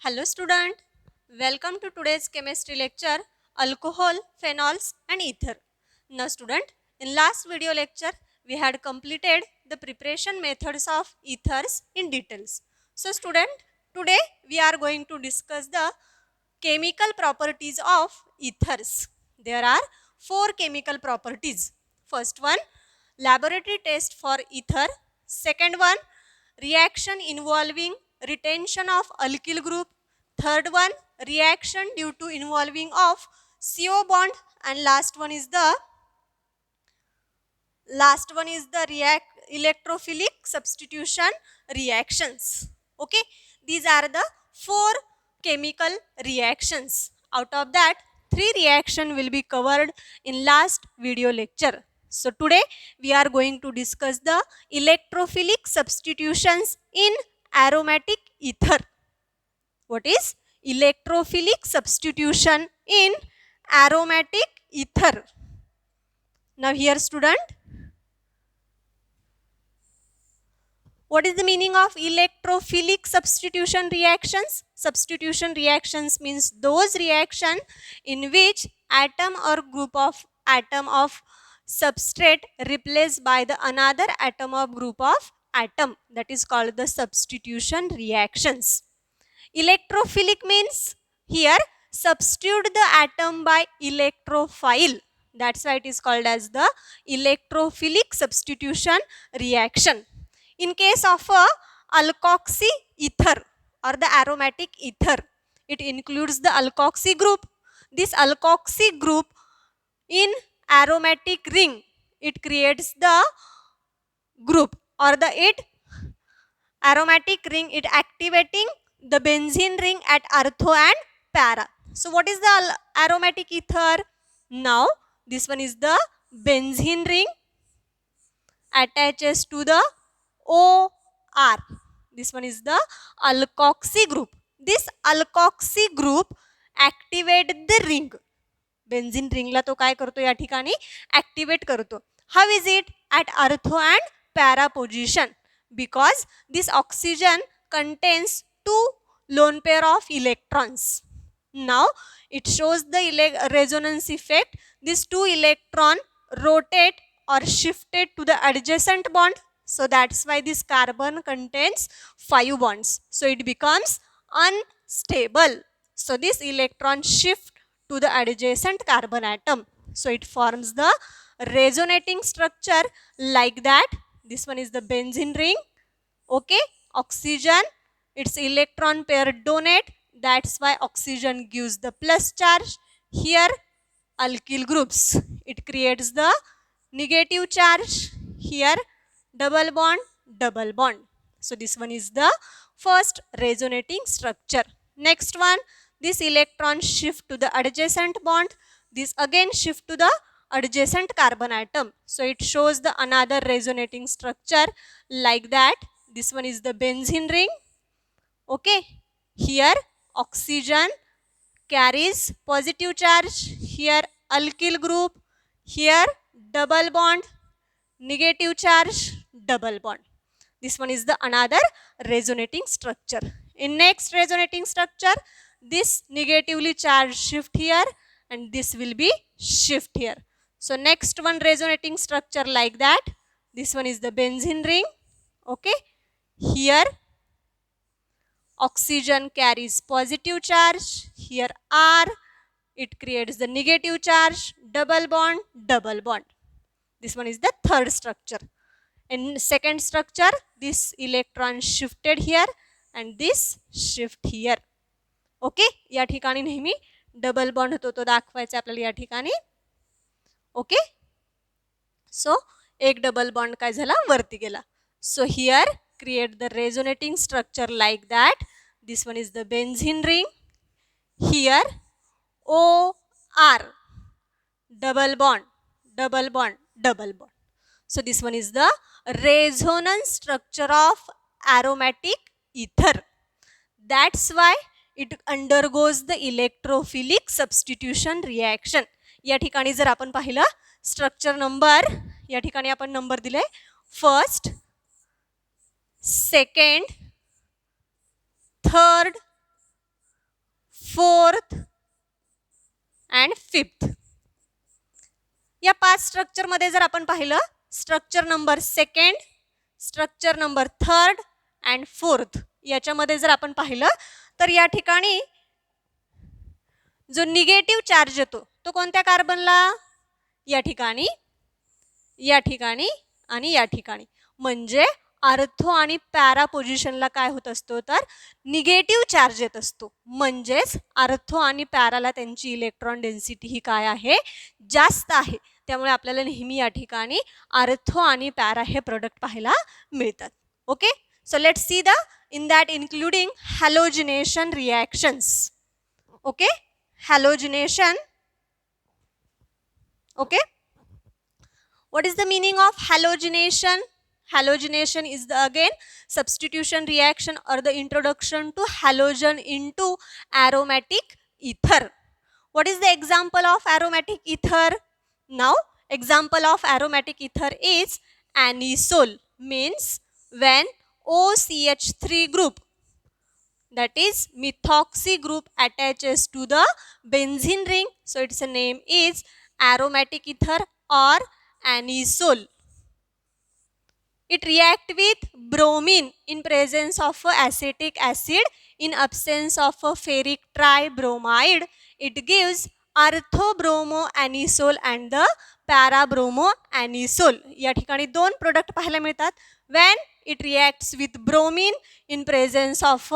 Hello student, welcome to today's chemistry lecture alcohol, phenols and ether. Now student, in last video lecture we had completed the preparation methods of ethers in details. So student, today we are going to discuss the chemical properties of ethers. There are four chemical properties. First one, laboratory test for ether. Second one, reaction involving retention of alkyl group. Third one, reaction due to involving of CO bond, and last one is the electrophilic substitution reactions. Okay, these are the four chemical reactions. Out of that, three reaction will be covered in last video lecture. So today we are going to discuss the electrophilic substitutions in aromatic ether. What is electrophilic substitution in aromatic ether? Now here student, what is the meaning of electrophilic substitution reactions? Substitution reactions means those reactions in which atom or group of atom of substrate replaced by the another atom or group of atom, that is called the substitution reactions. Electrophilic means here substitute the atom by electrophile. That's why it is called as the electrophilic substitution reaction. In case of a alkoxy ether or the aromatic ether, it includes the alkoxy group. This alkoxy group in aromatic ring, it creates the group or the aromatic ring, it activating the benzene ring at ortho and para. So what is the aromatic ether? Now this one is the benzene ring attaches to the OR. This one is the alkoxy group. This alkoxy group activate the ring. Benzene रिंगला तो काय करतो या ठिकाणी activate करतो. How is it? At ortho and para position, because this oxygen contains two lone pair of electrons. Now it shows the resonance effect. These two electron rotate or shifted to the adjacent bond. So that's why this carbon contains 5 bonds. So it becomes unstable. So this electron shift to the adjacent carbon atom. So it forms the resonating structure like that. This one is the benzene ring. Okay, oxygen, its electron pair donate. That's why oxygen gives the plus charge. Here alkyl groups, it creates the negative charge. Here double bond, double bond. So this one is the first resonating structure. Next one, this electron shift to the adjacent bond. This again shift to the adjacent carbon atom. So it shows the another resonating structure like that. This one is the benzene ring. Okay, here oxygen carries positive charge. Here alkyl group. Here double bond, negative charge, double bond. This one is the another resonating structure. In next resonating structure, this negatively charged shift here and this will be shift here. So next one resonating structure like that. This one is the benzene ring. Okay, here oxygen carries positive charge. Here R, it creates the negative charge, double bond, double bond. This one is the third structure. In second structure, this electron shifted here and this shift here. Okay, या ठिकाणी नेहमी double bond होतो तो दाखवायचा आपल्याला या ठिकाणी. Okay, सो एक डबल बॉन्ड काय झाला वरती गेला. So here create the resonating structure like that. This one is the benzene ring. Here OR, double bond, double bond, double bond. So this one is the resonance structure of aromatic ether. That's why it undergoes the electrophilic substitution reaction. या ठिकाणी जर आपण पाहिलं structure number, या ठिकाणी आपण number दिले first, second, third, 4th and 5th. या 5 स्ट्रक्चरमध्ये जर आपण पाहिलं, structure number 2nd, structure number 3rd and 4th याच्यामध्ये जर आपण पाहिलं तर या ठिकाणी जो निगेटिव्ह चार्ज येतो तो कोणत्या कार्बनला, या ठिकाणी, या ठिकाणी आणि या ठिकाणी. म्हणजे आर्थो आणि पॅरा पोझिशनला काय होत असतो तर निगेटिव्ह चार्ज येत असतो. म्हणजेच आर्थो आणि पॅराला त्यांची इलेक्ट्रॉन डेन्सिटी ही काय आहे, जास्त आहे. त्यामुळे आपल्याला नेहमी या ठिकाणी आर्थो आणि पॅरा हे प्रोडक्ट पाहायला मिळतात. Okay, so let's see the in that including halogenation reactions. Okay, halogenation. Okay, what is the meaning of halogenation? Halogenation is the again substitution reaction or the introduction to halogen into aromatic ether. What is the example of aromatic ether? Now example of aromatic ether is anisole, means when OCH3 group, that is methoxy group, attaches to the benzene ring, so its name is aromatic ether or anisole. It react with bromine in presence of acetic acid. In absence of a ferric tribromide, it gives orthobromoanisole and the parabromoanisole. या ठिकाणी 2 product पाहायला मिळतात. When it reacts with bromine in presence of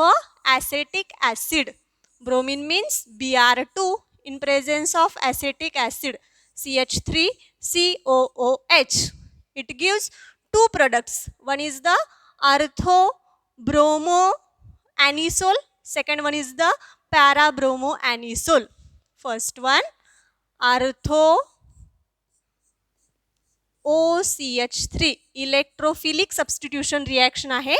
acetic acid. Bromine means Br2 in presence of acetic acid, CH3COOH. It gives 2 products. One is the orthobromoanisole, second one is the parabromoanisole. First one ortho OCH3 electrophilic substitution reaction आहे.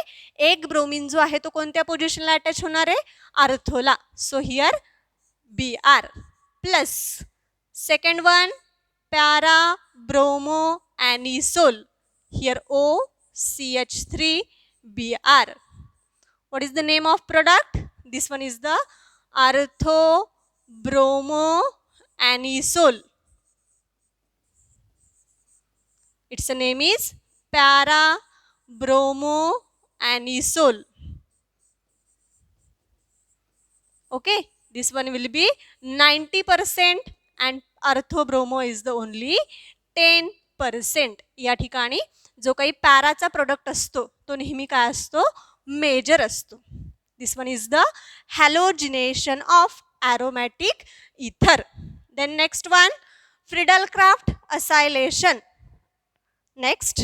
एक bromine जो आहे तो कोणत्या पोझिशनला attach होणार आहे, आर्थोला. So here Br plus second one parabromoanisole, here OCH3Br. What is the name of product? This one is the orthobromoanisole. Its name is parabromoanisole. Okay, this one will be 90% and orthobromo is the only 10%. या ठिकाणी जो काही पॅराचा product असतो तो नेहमी काय असतो, major असतो. This one is the halogenation of aromatic ether. Then next one, Friedel-Crafts acylation. Next,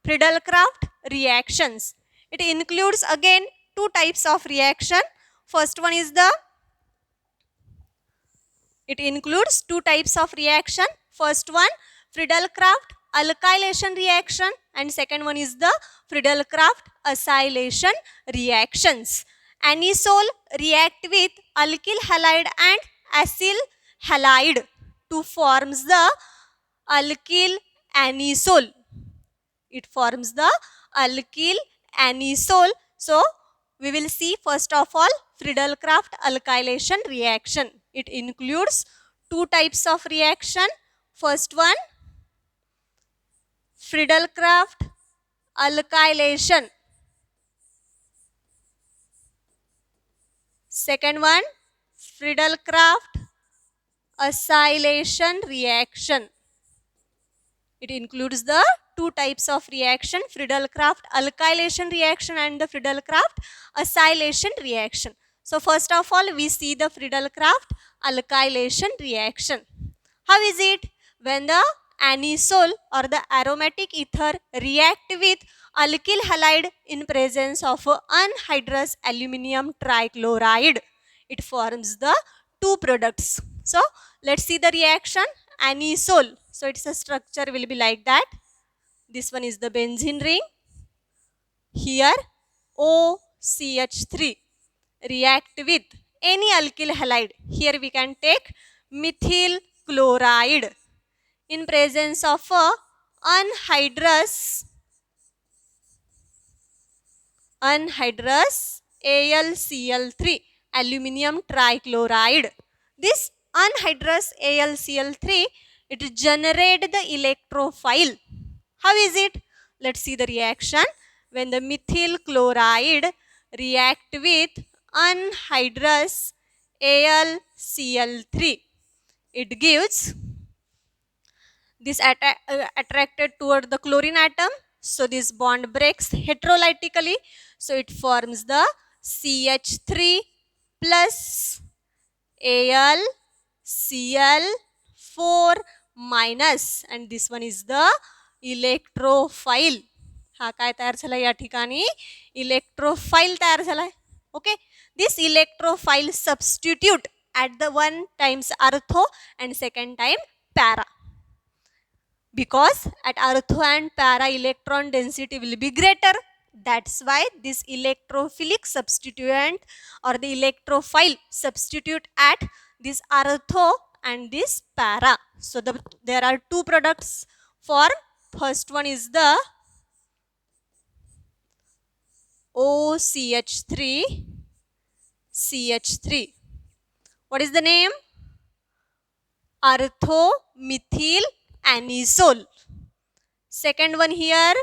Friedel-Crafts reactions. It includes again 2 types of reaction. First one is the, it includes 2 types of reaction. First one, Friedel-Crafts alkylation reaction, and second one is the Friedel-Crafts acylation reactions. Anisole react with alkyl halide and acyl halide to forms the alkyl anisole. It forms the alkyl anisole. So we will see first of all Friedel-Crafts alkylation reaction. It includes 2 types of reaction. First one, Friedel-Crafts alkylation. Second one, Friedel-Crafts acylation reaction. It includes the 2 types of reaction, Friedel-Crafts alkylation reaction and the Friedel-Crafts acylation reaction. So first of all we see the Friedel-Crafts alkylation reaction. How is it? When the anisole or the aromatic ether react with alkyl halide in presence of anhydrous aluminum trichloride, it forms the 2 products. So let's see the reaction. Anisole, so its a structure will be like that. This one is the benzene ring. Here OCH3 react with any alkyl halide. Here we can take methyl chloride in presence of anhydrous anhydrous AlCl3, aluminum trichloride. This anhydrous AlCl3, it generate the electrophile. How is it? Let's see the reaction. When the methyl chloride react with anhydrous AlCl3, it gives this attracted toward the chlorine atom. So this bond breaks heterolytically. So it forms the CH3 plus AlCl4 minus, and this one is the electrophile. हा काय तयार झाला या ठिकाणी electrophile तयार झालाय. Okay, this electrophile substitute at the one times ortho and second time para, because at ortho and para electron density will be greater. That's why this electrophilic substituent or the electrophile substitute at this ortho and this para. So there are two products formed. First one is the OCH3 CH3. What is the name? Orthomethyl anisole. Second one here,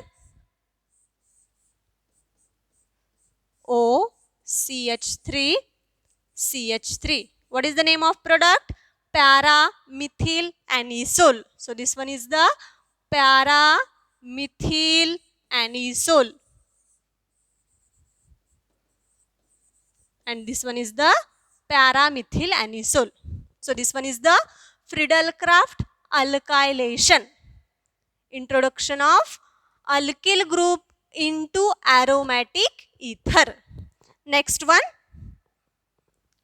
OCH3 CH3. What is the name of product? Para-methyl anisole. So this one is the para-methyl anisole, and this one is the para-methyl anisole. So this one is the Friedel-Crafts alkylation. Introduction of alkyl group into aromatic ether. Next one,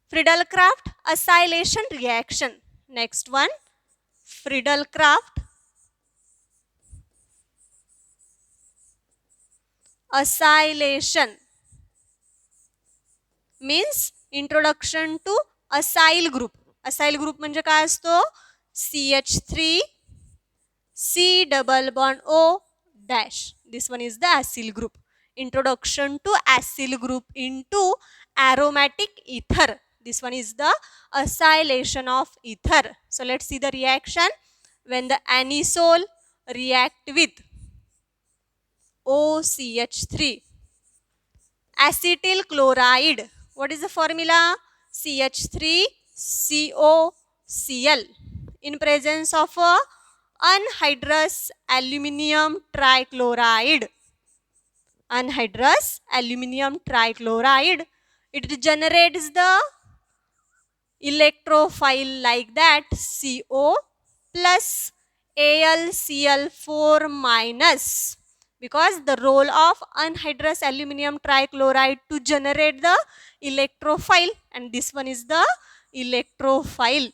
Friedel-Crafts acylation reaction. Next one, Friedel-Crafts acylation means introduction to acyl group. Acyl group म्हणजे काय असतो? CH3 C double bond O dash. This one is the acyl group. Introduction to acyl group into aromatic ether. This one is the acylation of ether. So let's see the reaction. When the anisole react with OCH3, acetyl chloride. What is the formula? CH3COCl in presence of a anhydrous aluminium trichloride. Anhydrous aluminium trichloride. It generates the electrophile like that, CO plus AlCl4 minus, because the role of anhydrous aluminium trichloride to generate the electrophile, and this one is the electrophile.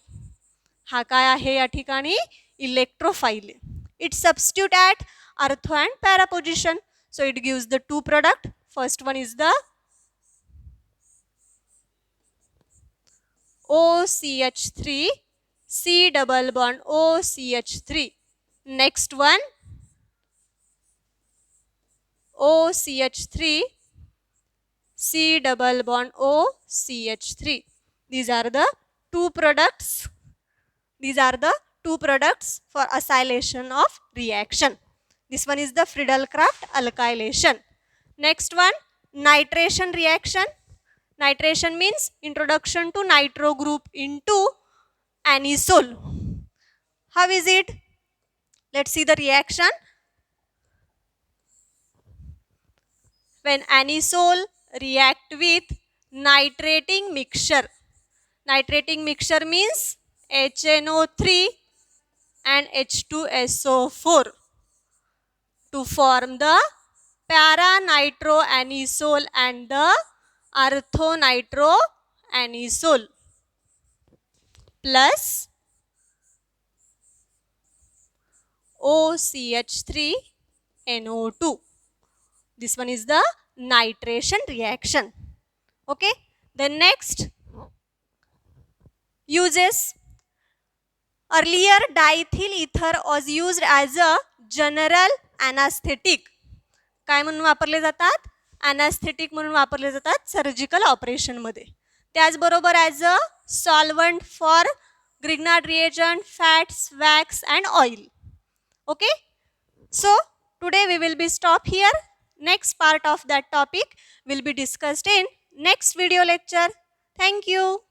हा काय आहे या ठिकाणी? Electrophile. It substitute at ortho and para position. So it gives the two product. First one is the OCH3 C double bond OCH3. Next one, OCH3 C double bond OCH3. These are the two products. These are the two products for acylation of reaction. This one is the Friedel-Crafts alkylation. Next one, nitration reaction. Nitration means introduction to nitro group into anisole. How is it? Let's see the reaction. When anisole react with nitrating mixture. Nitrating mixture means HNO3 and H2SO4 to form the para-nitroanisole and the ortho-nitroanisole plus OCH3NO2. This one is the nitration reaction. Okay. The next uses. Earlier diethyl ether was used as a general anesthetic. काय म्हणून वापरले जातात? अनॅस्थेटिक म्हणून वापरले जातात surgical ऑपरेशनमध्ये. त्याचबरोबर as a solvent for Grignard reagent, fats, wax and oil. Okay, so today we will be stop here. Next part of that topic will be discussed in next video lecture. Thank you.